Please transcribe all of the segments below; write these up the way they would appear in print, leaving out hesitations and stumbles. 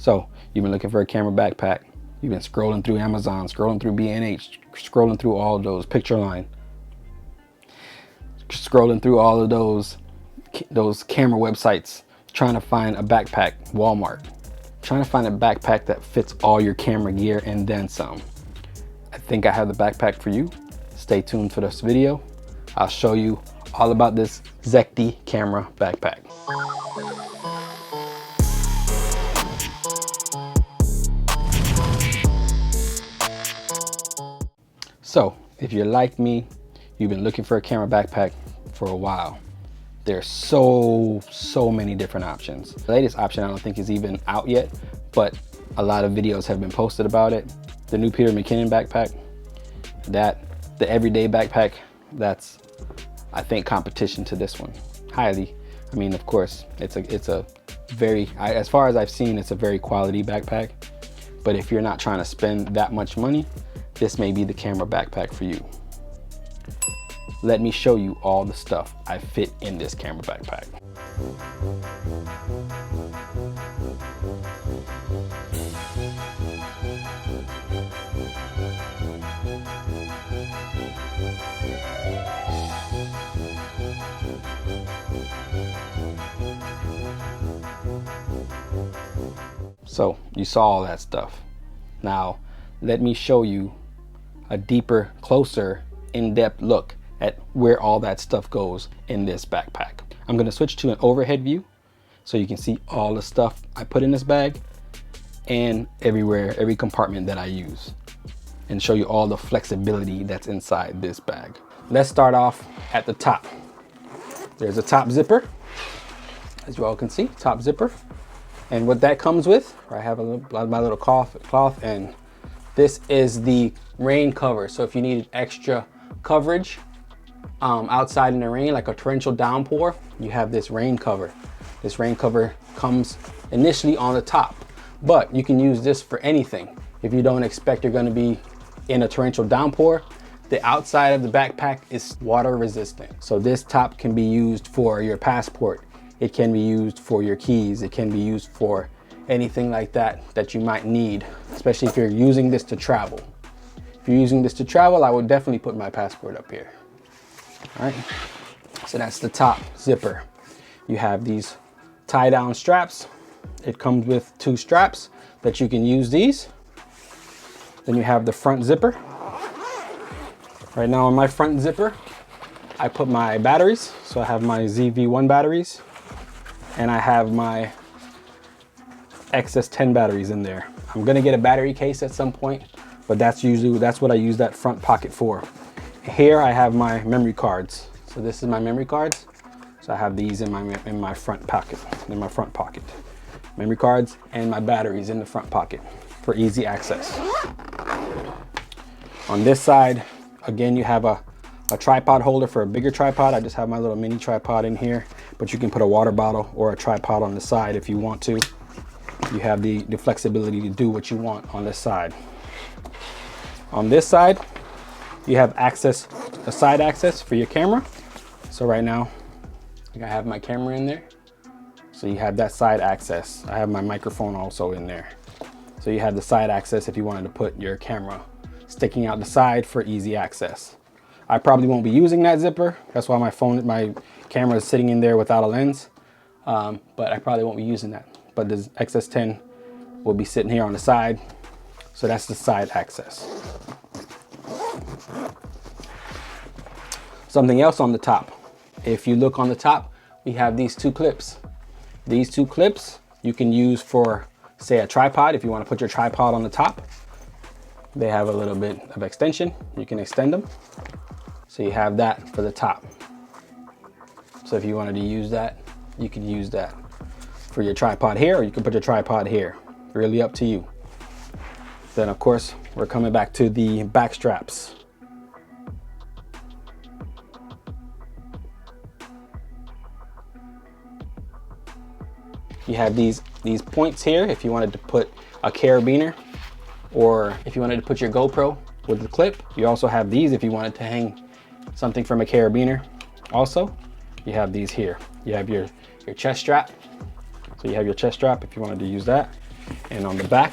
So you've been looking for a camera backpack. You've been scrolling through Amazon, scrolling through B&H, scrolling through all those Pictureline, scrolling through all of those camera websites, trying to find a backpack, Walmart, trying to find a backpack that fits all your camera gear and then some. I think I have the backpack for you. Stay tuned for this video. I'll show you all about this zecti camera backpack. So if you're like me, you've been looking for a camera backpack for a while. There's so many different options. The latest option I don't think is even out yet, but a lot of videos have been posted about it. The new Peter McKinnon backpack, the everyday backpack, that's, I think, competition to this one. Highly. I mean, of course, it's a very, as far as I've seen, it's a very quality backpack. But if you're not trying to spend that much money, this may be the camera backpack for you. Let me show you all the stuff I fit in this camera backpack. So you saw all that stuff. Now, let me show you a deeper, closer, in-depth look at where all that stuff goes in this backpack. I'm gonna switch to an overhead view so you can see all the stuff I put in this bag and everywhere, every compartment that I use, and show you all the flexibility that's inside this bag. Let's start off at the top. There's a top zipper, as you all can see, top zipper. And what that comes with, I have my little cloth, and this is the rain cover. So if you need extra coverage outside in the rain, like a torrential downpour, you have this rain cover. This rain cover comes initially on the top, but you can use this for anything. If you don't expect you're going to be in a torrential downpour, the outside of the backpack is water resistant. So this top can be used for your passport. It can be used for your keys. It can be used for anything like that you might need, especially if you're using this to travel. If you're using this to travel, I would definitely put my passport up here. All right, so that's the top zipper. You have these tie down straps. It comes with 2 straps that you can use these. Then you have the front zipper. Right now on my front zipper, I put my batteries. So I have my ZV-1 batteries and I have my XS10 batteries in there. I'm gonna get a battery case at some point, but that's what I use that front pocket for. Here I have my memory cards. So this is my memory cards. So I have these in my front pocket, Memory cards and my batteries in the front pocket for easy access. On this side, again, you have a tripod holder for a bigger tripod. I just have my little mini tripod in here, but you can put a water bottle or a tripod on the side if you want to. You have the flexibility to do what you want on this side. On this side, you have a side access for your camera. So right now, I have my camera in there. So you have that side access. I have my microphone also in there. So you have the side access if you wanted to put your camera sticking out the side for easy access. I probably won't be using that zipper. That's why my camera is sitting in there without a lens. But I probably won't be using that. But the XS10 will be sitting here on the side. So that's the side access. Something else on the top. If you look on the top, we have these 2 clips. These 2 clips you can use for, say, a tripod. If you want to put your tripod on the top, they have a little bit of extension. You can extend them. So you have that for the top. So if you wanted to use that, you can use that for your tripod here, or you can put your tripod here. Really up to you. Then of course, we're coming back to the back straps. You have these points here if you wanted to put a carabiner, or if you wanted to put your GoPro with the clip. You also have these if you wanted to hang something from a carabiner. Also, you have these here. You have your chest strap. So you have your chest strap if you wanted to use that. And on the back,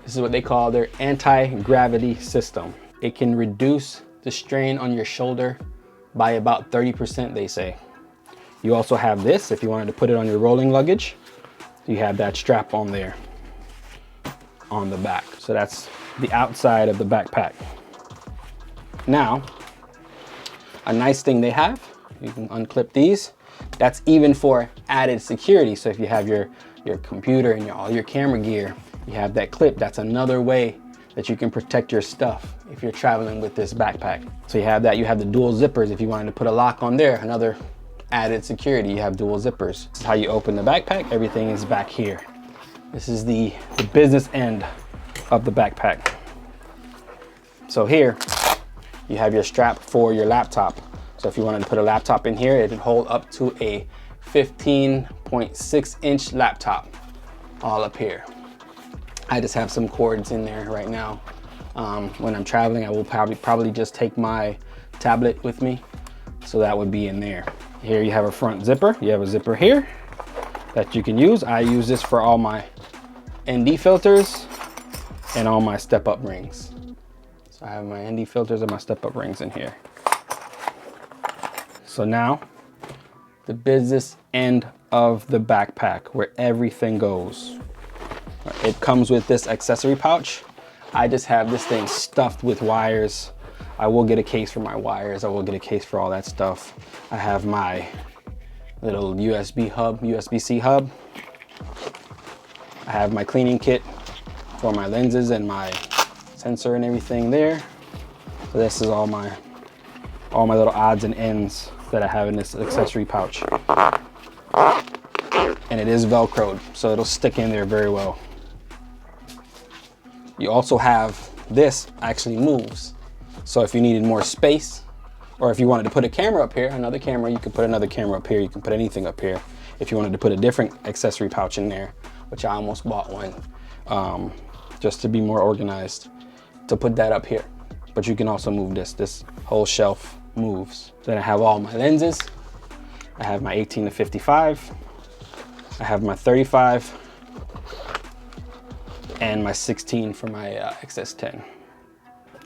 this is what they call their anti-gravity system. It can reduce the strain on your shoulder by about 30%, they say. You also have this, if you wanted to put it on your rolling luggage, you have that strap on there on the back. So that's the outside of the backpack. Now, a nice thing they have, you can unclip these. That's even for added security. So if you have your computer and all your camera gear, you have that clip. That's another way that you can protect your stuff if you're traveling with this backpack. So you have that, you have the dual zippers. If you wanted to put a lock on there, another added security, you have dual zippers. This is how you open the backpack. Everything is back here. This is the business end of the backpack. So here, you have your strap for your laptop. So if you wanted to put a laptop in here, it'd hold up to a 15.6-inch laptop all up here. I just have some cords in there right now. When I'm traveling, I will probably just take my tablet with me. So that would be in there. Here you have a front zipper. You have a zipper here that you can use. I use this for all my ND filters and all my step-up rings. So I have my ND filters and my step-up rings in here. So now, the business end of the backpack where everything goes. It comes with this accessory pouch. I just have this thing stuffed with wires. I will get a case for my wires. I will get a case for all that stuff. I have my little USB-C hub. I have my cleaning kit for my lenses and my sensor and everything there. So this is all my little odds and ends that I have in this accessory pouch. And it is Velcroed, so it'll stick in there very well. You also have this actually moves. So if you needed more space, or if you wanted to put a camera up here, another camera, you can put another camera up here. You can put anything up here. If you wanted to put a different accessory pouch in there, which I almost bought one, just to be more organized, to put that up here. But you can also move this whole shelf moves. Then I have all my lenses. I have my 18 to 55. I have my 35 and my 16 for my XS10. I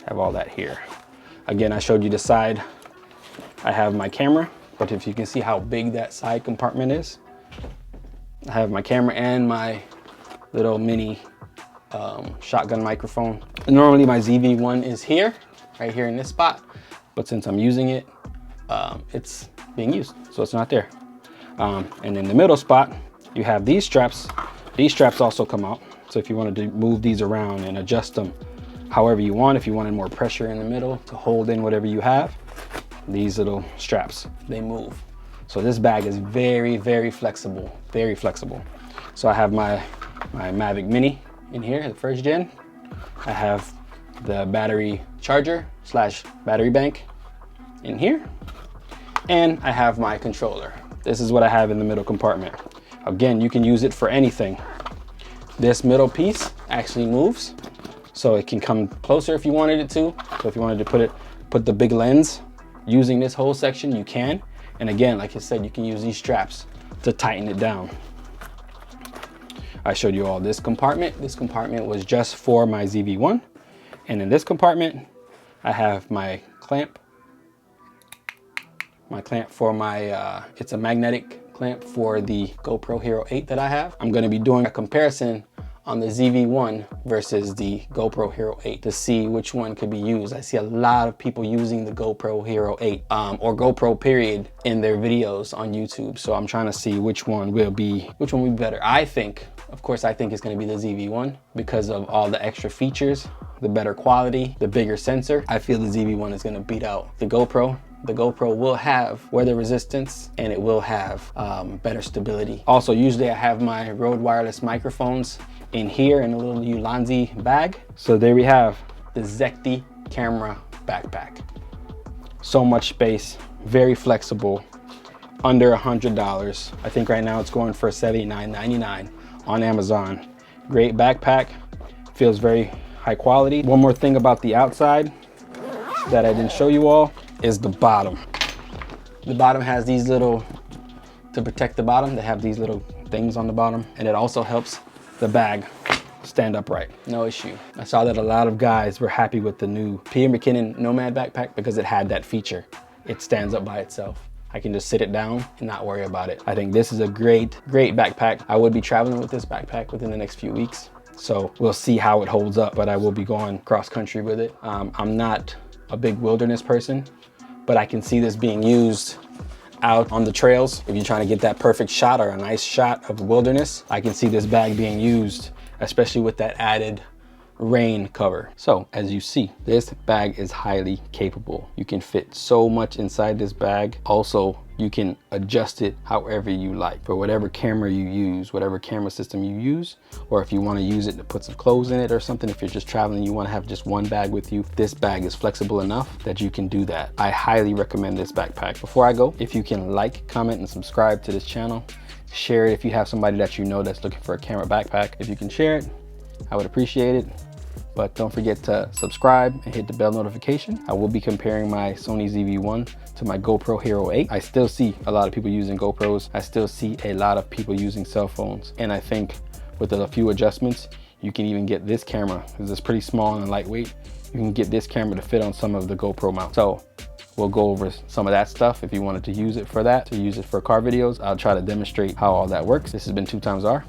have all that here. Again, I showed you the side. I have my camera, but if you can see how big that side compartment is, I have my camera and my little mini shotgun microphone. Normally my ZV-1 is here, right here in this spot, but since I'm using it, it's being used, so it's not there. And in the middle spot, you have these straps. These straps also come out. So if you wanted to move these around and adjust them however you want, if you wanted more pressure in the middle to hold in whatever you have, these little straps, they move. So this bag is very, very flexible, very flexible. So I have my Mavic Mini in here, the first gen. I have the battery charger / battery bank in here. And I have my controller. This is what I have in the middle compartment. Again, you can use it for anything. This middle piece actually moves, so it can come closer if you wanted it to. So if you wanted to put the big lens using this whole section, you can. And again, like I said, you can use these straps to tighten it down. I showed you all this compartment. This compartment was just for my ZV-1. And in this compartment, I have my clamp. My clamp for my, it's a magnetic clamp for the GoPro Hero 8 that I have. I'm gonna be doing a comparison on the ZV-1 versus the GoPro Hero 8 to see which one could be used. I see a lot of people using the GoPro Hero 8 or GoPro period in their videos on YouTube. So I'm trying to see which one will be better. I think, of course, I think it's gonna be the ZV-1 because of all the extra features, the better quality, the bigger sensor. I feel the ZV-1 is gonna beat out the GoPro. The GoPro will have weather resistance and it will have better stability. Also, usually I have my Rode wireless microphones in here in a little Ulanzi bag. So there we have the Zecti camera backpack. So much space, very flexible, under $100. I think right now it's going for $79.99 on Amazon. Great backpack, feels very high quality. One more thing about the outside that I didn't show you all is the bottom. The bottom has these little, to protect the bottom, they have these little things on the bottom, and it also helps the bag stand upright, no issue. I saw that a lot of guys were happy with the new P. McKinnon Nomad backpack because it had that feature. It stands up by itself. I can just sit it down and not worry about it. I think this is a great backpack. I would be traveling with this backpack within the next few weeks. So we'll see how it holds up, but I will be going cross country with it. I'm not a big wilderness person, but I can see this being used out on the trails. If you're trying to get that perfect shot or a nice shot of the wilderness, I can see this bag being used, especially with that added rain cover. So as you see, this bag is highly capable. You can fit so much inside this bag. Also, you can adjust it however you like for whatever camera you use, whatever camera system you use, or if you want to use it to put some clothes in it or something. If you're just traveling, you want to have just one bag with you, this bag is flexible enough that you can do that. I highly recommend this backpack. Before I go, if you can like, comment, and subscribe to this channel, share it if you have somebody that you know that's looking for a camera backpack. If you can share it, I would appreciate it. But don't forget to subscribe and hit the bell notification. I will be comparing my Sony ZV-1 to my GoPro Hero 8. I still see a lot of people using GoPros. I still see a lot of people using cell phones. And I think with a few adjustments, you can even get this camera, because it's pretty small and lightweight, you can get this camera to fit on some of the GoPro mounts. So we'll go over some of that stuff if you wanted to use it for that, to use it for car videos. I'll try to demonstrate how all that works. This has been 2 times R.